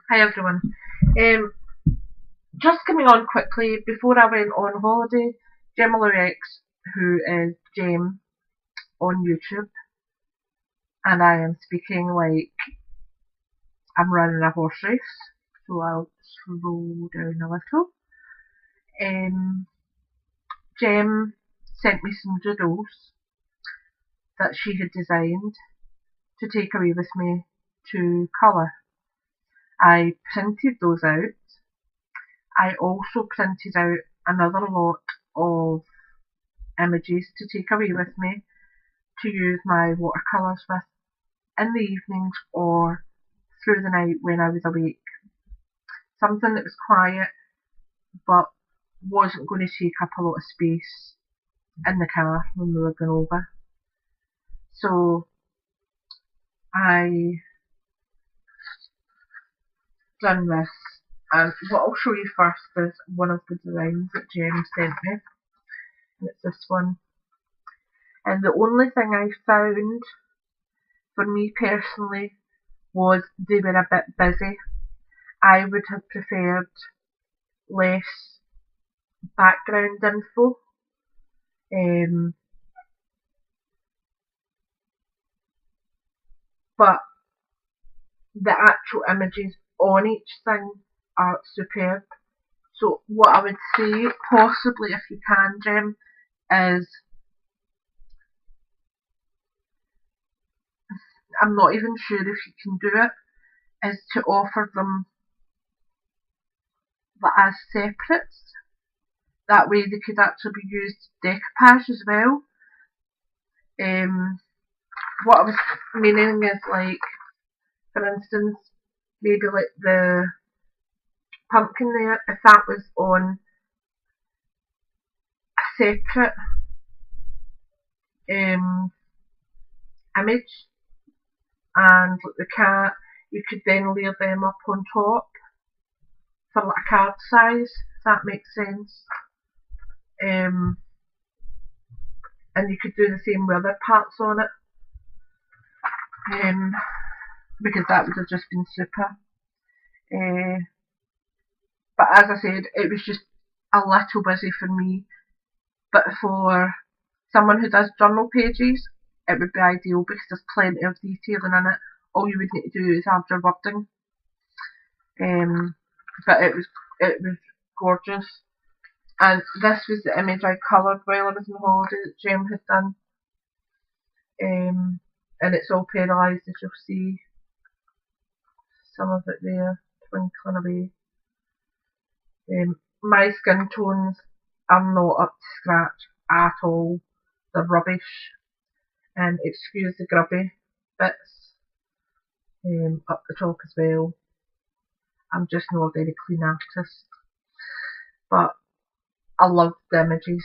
Hi everyone. Um, just coming on quickly, before I went on holiday, Gemma X, who is Jem on YouTube, and I am speaking like I'm running a horse race, so I'll slow down a little. Jem sent me some doodles that she had designed to take away with me to colour. I printed those out. I also printed out another lot of images to take away with me to use my watercolours with in the evenings or through the night when I was awake. Something that was quiet but wasn't going to take up a lot of space in the car when we were going over. So I done this, and what I'll show you first is one of the designs that Jem sent me, and it's this one. And the only thing I found for me personally was they were a bit busy. I would have preferred less background info. But the actual images on each thing are superb. So what I would say, possibly if you can, Jem, is I'm not even sure if you can do it, is to offer them as separates. That way they could actually be used decoupage as well. What I was meaning is, like, for instance, maybe like the pumpkin there, if that was on a separate image, and like the cat, you could then layer them up on top for like a card size, if that makes sense. And you could do the same with other parts on it, because that would have just been super. But as I said, it was just a little busy for me. But for someone who does journal pages, it would be ideal because there's plenty of detailing in it. All you would need to do is add your wording. But it was gorgeous. And this was the image I coloured while I was on holiday that Jem had done. And it's all paralysed, as you'll see. Some of it there, twinkling away. My skin tones are not up to scratch at all. They're rubbish. And excuse the grubby bits up the top as well. I'm just not a very clean artist. But I love the images.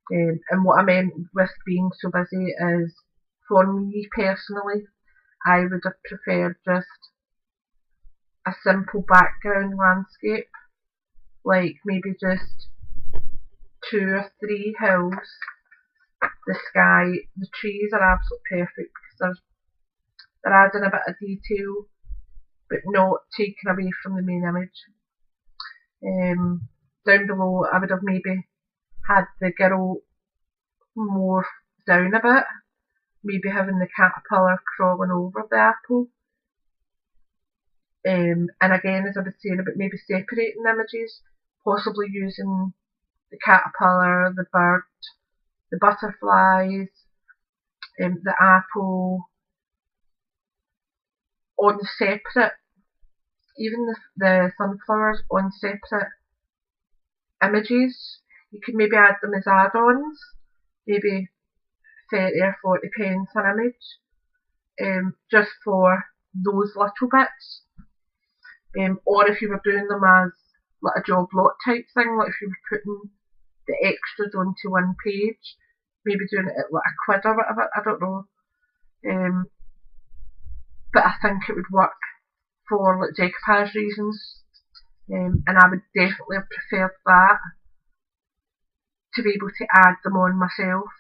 And what I meant with being so busy is, for me personally, I would have preferred just a simple background landscape, like maybe just 2 or 3 hills, the sky. The trees are absolutely perfect because they're adding a bit of detail but not taking away from the main image. Down below I would have maybe had the girl more down a bit, maybe having the caterpillar crawling over the apple. And again, as I was saying about maybe separating images, possibly using the caterpillar, the bird, the butterflies, the apple on separate, even the sunflowers on separate images. You could maybe add them as add-ons, maybe 30 or 40 pence an image, just for those little bits. Or if you were doing them as like a job lot type thing, like if you were putting the extras onto one page, maybe doing it at like a quid or whatever, I don't know. But I think it would work for like decoupage reasons, and I would definitely have preferred that, to be able to add them on myself.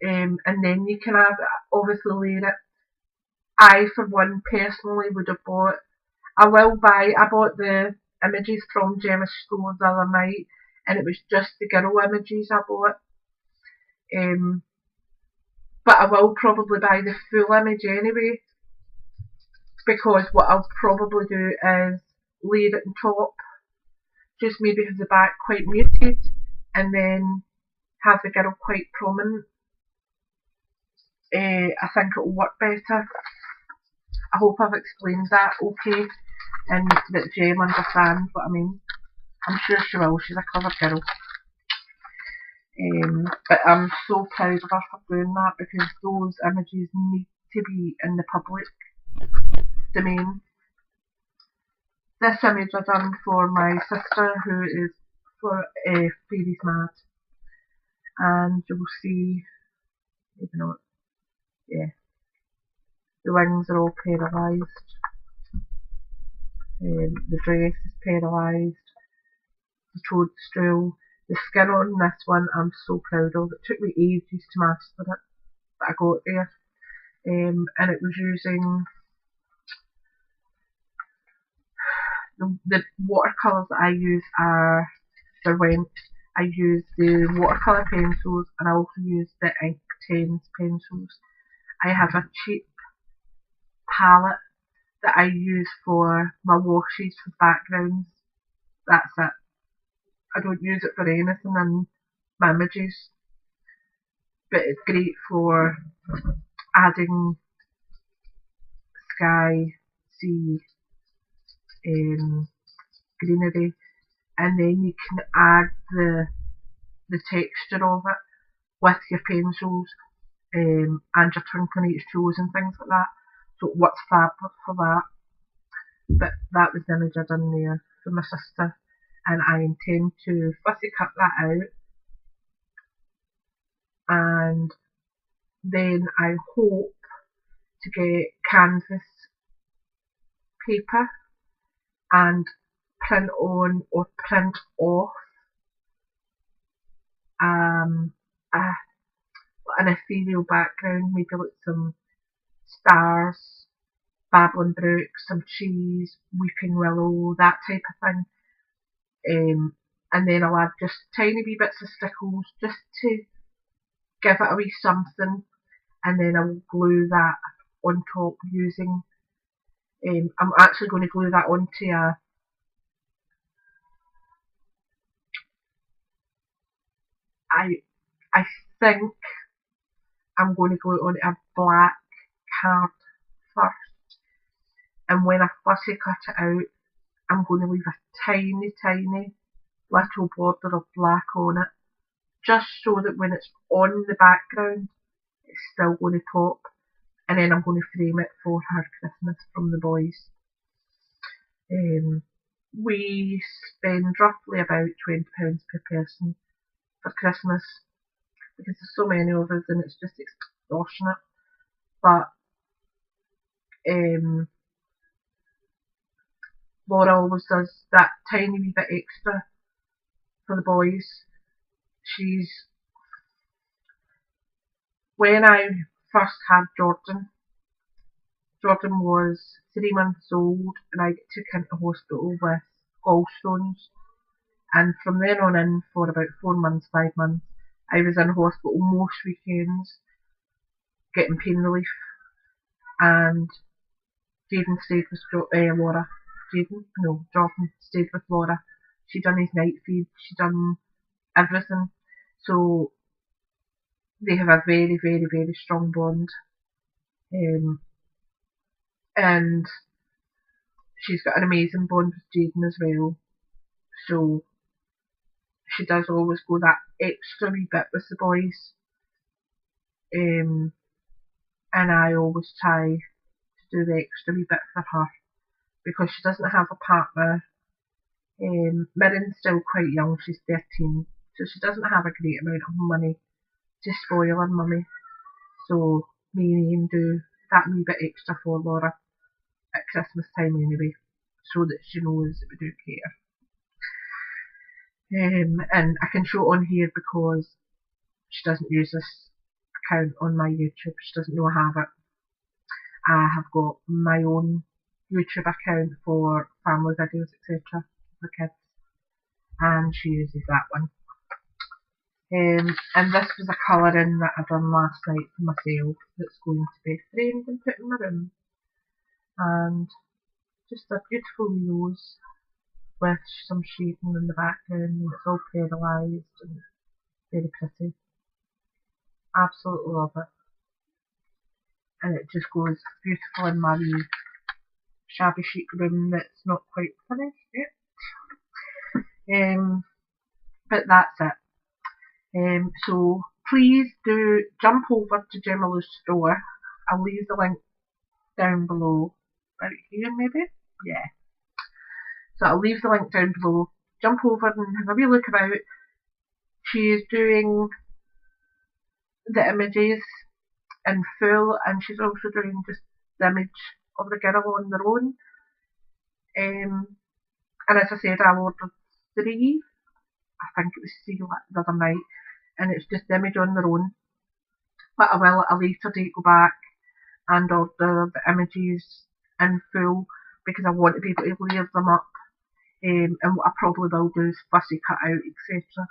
And then you can obviously layer it I, for one, personally would have bought. I bought the images from Gemma's store the other night, and it was just the girl images I bought. But I will probably buy the full image anyway, because what I'll probably do is layer it on top, just maybe have the back quite muted, and then have the girl quite prominent. I think it'll work better. I hope I've explained that okay, and that Jem understands what I mean. I'm sure she will, she's a clever girl. But I'm so proud of her for doing that, because those images need to be in the public domain. This image I done for my sister, who is for Fairies Mad, and you'll see, yeah, the wings are all paralysed, the dress is paralysed, the toadstool, the skin on this one I'm so proud of. It took me ages to master it, but I got there. And it was using the watercolours that I use are Derwent. I use the watercolour pencils, and I also use the Inktense pencils. I have a cheap palette that I use for my washes for backgrounds. That's it. I don't use it for anything in my images, but it's great for adding sky, sea, greenery, and then you can add the texture of it with your pencils, and your twinkling H2Os and things like that. So it works fabulous for that. But that was the image I done there for my sister, and I intend to fussy cut that out, and then I hope to get canvas paper and print on or print off an ethereal background, maybe like some stars, babbling brooks, some trees, weeping willow, that type of thing. And then I'll add just tiny wee bits of stickles just to give it a wee something, and then I will glue that on top using, I'm actually going to glue that onto I think I'm going to glue it onto a black card first, and when I fussy cut it out, I'm going to leave a tiny, tiny little border of black on it, just so that when it's on the background, it's still going to pop, and then I'm going to frame it for her Christmas from the boys. We spend roughly about £20 per person for Christmas, because there's so many of us and it's just extortionate. But Laura always does that tiny wee bit extra for the boys. When I first had Jordan was 3 months old, and I took him to hospital with gallstones, and from then on in for about 4 months, 5 months, I was in hospital most weekends getting pain relief, and Jaden stayed with Laura. Jordan stayed with Laura. She done his night feed, she done everything. So they have a very, very, very strong bond. And she's got an amazing bond with Jaden as well. So she does always go that extra wee bit with the boys. And I always try to do the extra wee bit for her, because she doesn't have a partner. Mirren's still quite young, she's 13, so she doesn't have a great amount of money to spoil her mummy. So me and Ian do that wee bit extra for Laura at Christmas time anyway, so that she knows that we do care. And I can show it on here because she doesn't use this account on my YouTube, she doesn't know I have it. I have got my own YouTube account for family videos, etc. for kids, and she uses that one. And this was a colouring that I done last night for myself that's going to be framed and put in my room. And just a beautiful rose with some shading in the background, and it's all pearlised and very pretty. Absolutely love it. And it just goes beautiful in my wee shabby chic room that's not quite finished yet. But that's it. So please do jump over to Gemma Lou's store. I'll leave the link down below. Right here maybe? Yeah. So I'll leave the link down below. Jump over and have a wee look about. She's doing the images in full, and she's also doing just the image of the girl on their own. And as I said, I ordered 3. I think it was 3 the other night, and it's just the image on their own. But I will at a later date go back and order the images in full, because I want to be able to layer them up. And what I probably will do is fussy cut out, etc.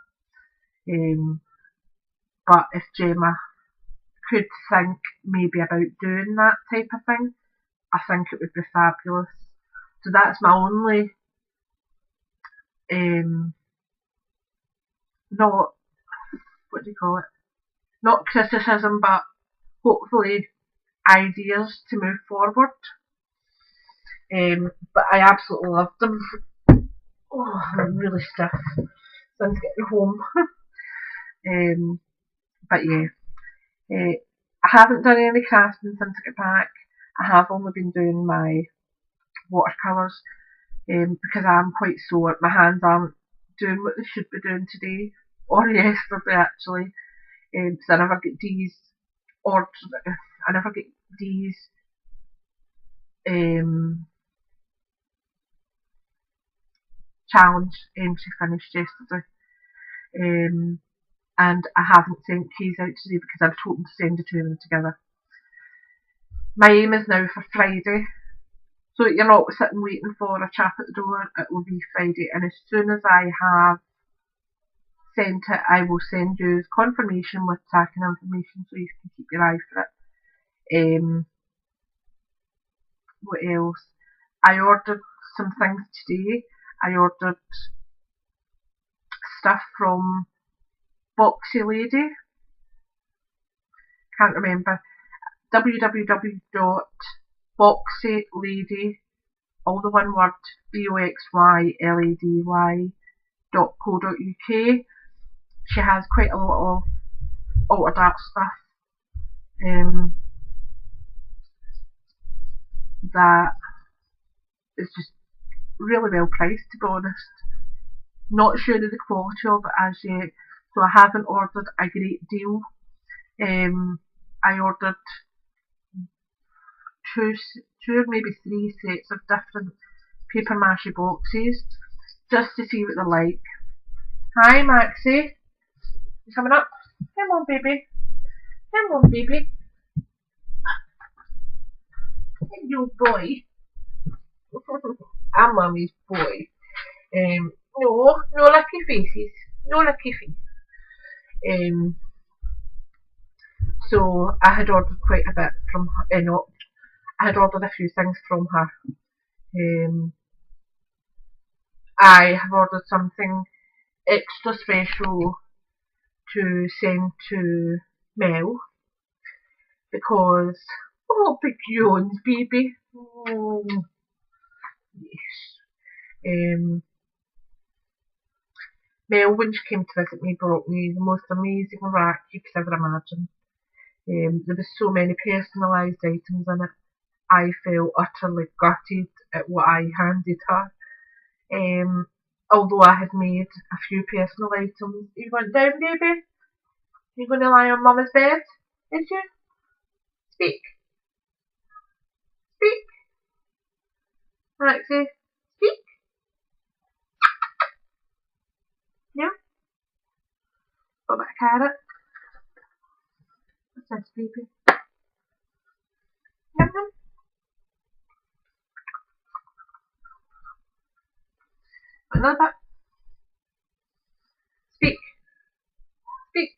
But if Gemma could think maybe about doing that type of thing, I think it would be fabulous. So that's my only not, what do you call it, not criticism, but hopefully ideas to move forward. But I absolutely love them. Oh, I'm really stiff since getting home. But yeah, I haven't done any crafting since I got back. I have only been doing my watercolours because I'm quite sore. My hands aren't doing what they should be doing today, or yesterday actually. So I never get these ordered. I never get these challenge she finished yesterday. And I haven't sent keys out today because I've told them to send the 2 of them together. My aim is now for Friday, so you're not sitting waiting for a chap at the door. It will be Friday, and as soon as I have sent it, I will send you confirmation with tracking information so you can keep your eye for it. What else? I ordered some things today. I ordered stuff from Boxy Lady. Can't remember. www.boxylady, all the one word, boxylady.co.uk. She has quite a lot of altered art stuff that is just really well priced, to be honest. Not sure of the quality of it as yet, so I haven't ordered a great deal. I ordered 2 or maybe 3 sets of different paper mache boxes just to see what they're like. Hi Maxie, you coming up? Come on baby, come on baby. Hello boy. I'm mummy's boy. No lucky faces, no lucky face. So I had ordered quite a bit from her. I had ordered a few things from her. I have ordered something extra special to send to Mel because, oh, big yawns, baby. Oh, yes. Mel, when she came to visit me, brought me the most amazing rack you could ever imagine. There were so many personalised items in it. I felt utterly gutted at what I handed her. Although I had made a few personal items. You went down, baby? You going to lie on Mama's bed? Is you? Speak. Speak. Alexi, speak. Yeah? Got that carrot. What's this, baby? Yum yum. another bit. Speak. Speak.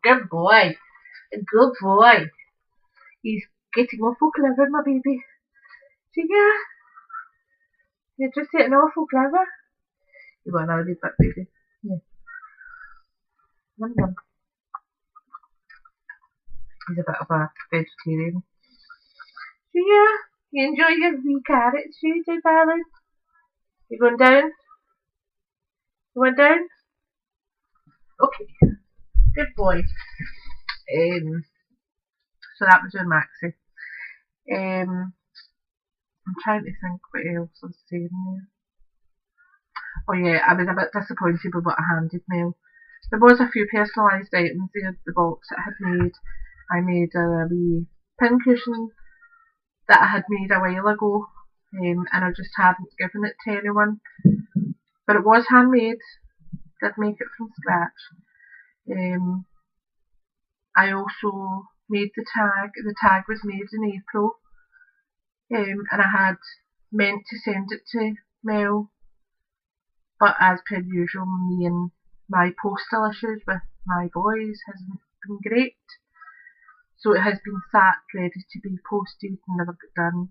Good boy. Good boy. He's getting awful clever, my baby. See, yeah. You're just getting awful clever. You want another bit, baby? Yeah. Yum yum. He's a bit of a vegetarian. So yeah, you enjoy your wee carrots, you do, darling? You going down? You went down? Okay. Good boy. So that was with Maxie. I'm trying to think what else I was saying there. Oh yeah, I was a bit disappointed with what I handed Mel. There was a few personalised items there, the box that I had made. I made a wee pincushion that I had made a while ago, and I just hadn't given it to anyone. But it was handmade, did make it from scratch. I also made the tag was made in April, and I had meant to send it to Mel, but as per usual, me and my postal issues with my boys hasn't been great. So it has been sat ready to be posted and never got done.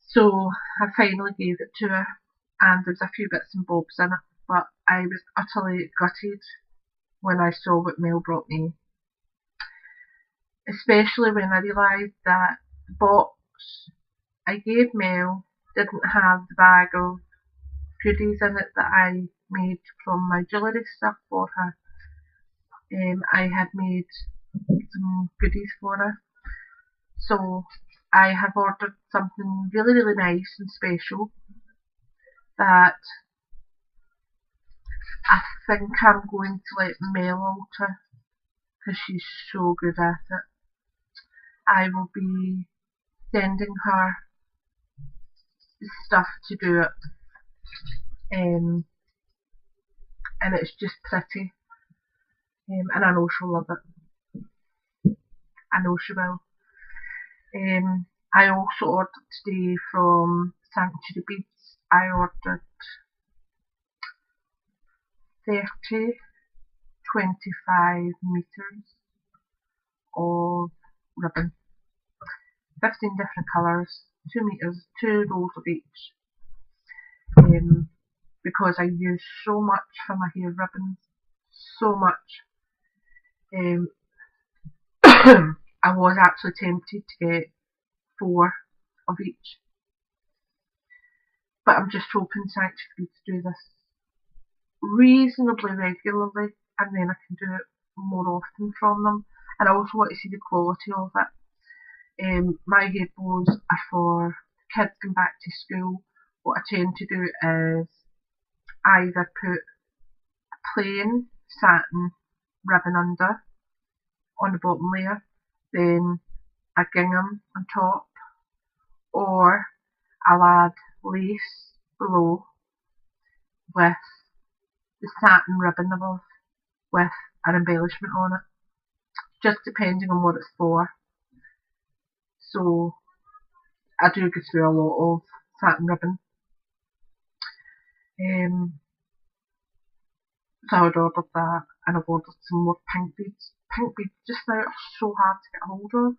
So I finally gave it to her, and there's a few bits and bobs in it, but I was utterly gutted when I saw what Mel brought me. Especially when I realised that the box I gave Mel didn't have the bag of goodies in it that I made from my jewellery stuff for her. I had made some goodies for her. So I have ordered something really, really nice and special that I think I'm going to let Mel alter because she's so good at it. I will be sending her the stuff to do it, and it's just pretty, and I know she'll love it. I know she will. I also ordered today from Sanctuary Beads. I ordered 30 25 metres of ribbon, 15 different colours, 2 metres, 2 rolls of each, because I use so much for my hair ribbons, so much. I was actually tempted to get 4 of each, but I'm just hoping Sanctuary to do this reasonably regularly, and then I can do it more often from them. And I also want to see the quality of it. My hair bows are for kids going back to school. What I tend to do is either put a plain satin ribbon under on the bottom layer, then a gingham on top, or I'll add lace below with the satin ribbon above with an embellishment on it, just depending on what it's for. So I do go through a lot of satin ribbon. So I would order that, and I've ordered some more pink beads. Pink beads just now are so hard to get hold of.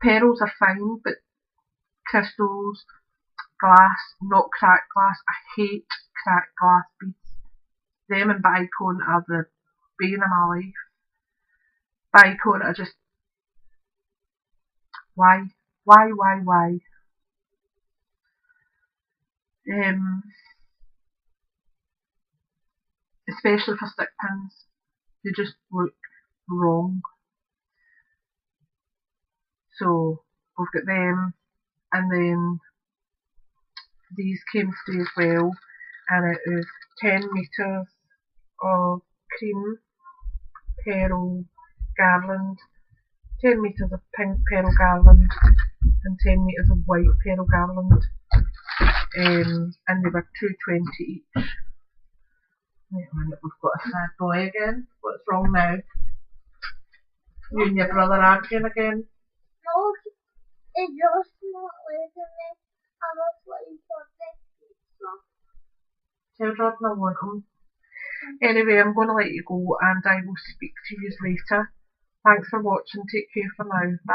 Pearls are fine, but crystals, glass, not cracked glass. I hate cracked glass beads. Them and bicone are the bane of my life. Bicone are just, why? Especially for stick pins, they just look wrong. So we've got them, and then these came through as well, and it is 10 metres of cream pearl garland, 10 metres of pink pearl garland, and 10 metres of white pearl garland, and they were $2.20 each. Wait a minute, we've got a sad boy again. What's wrong now? You and your brother arguing again? No, it's just not listening. I was waiting for this. Tell Jordan I want him. Anyway, I'm going to let you go and I will speak to you later. Thanks for watching. Take care for now. Bye.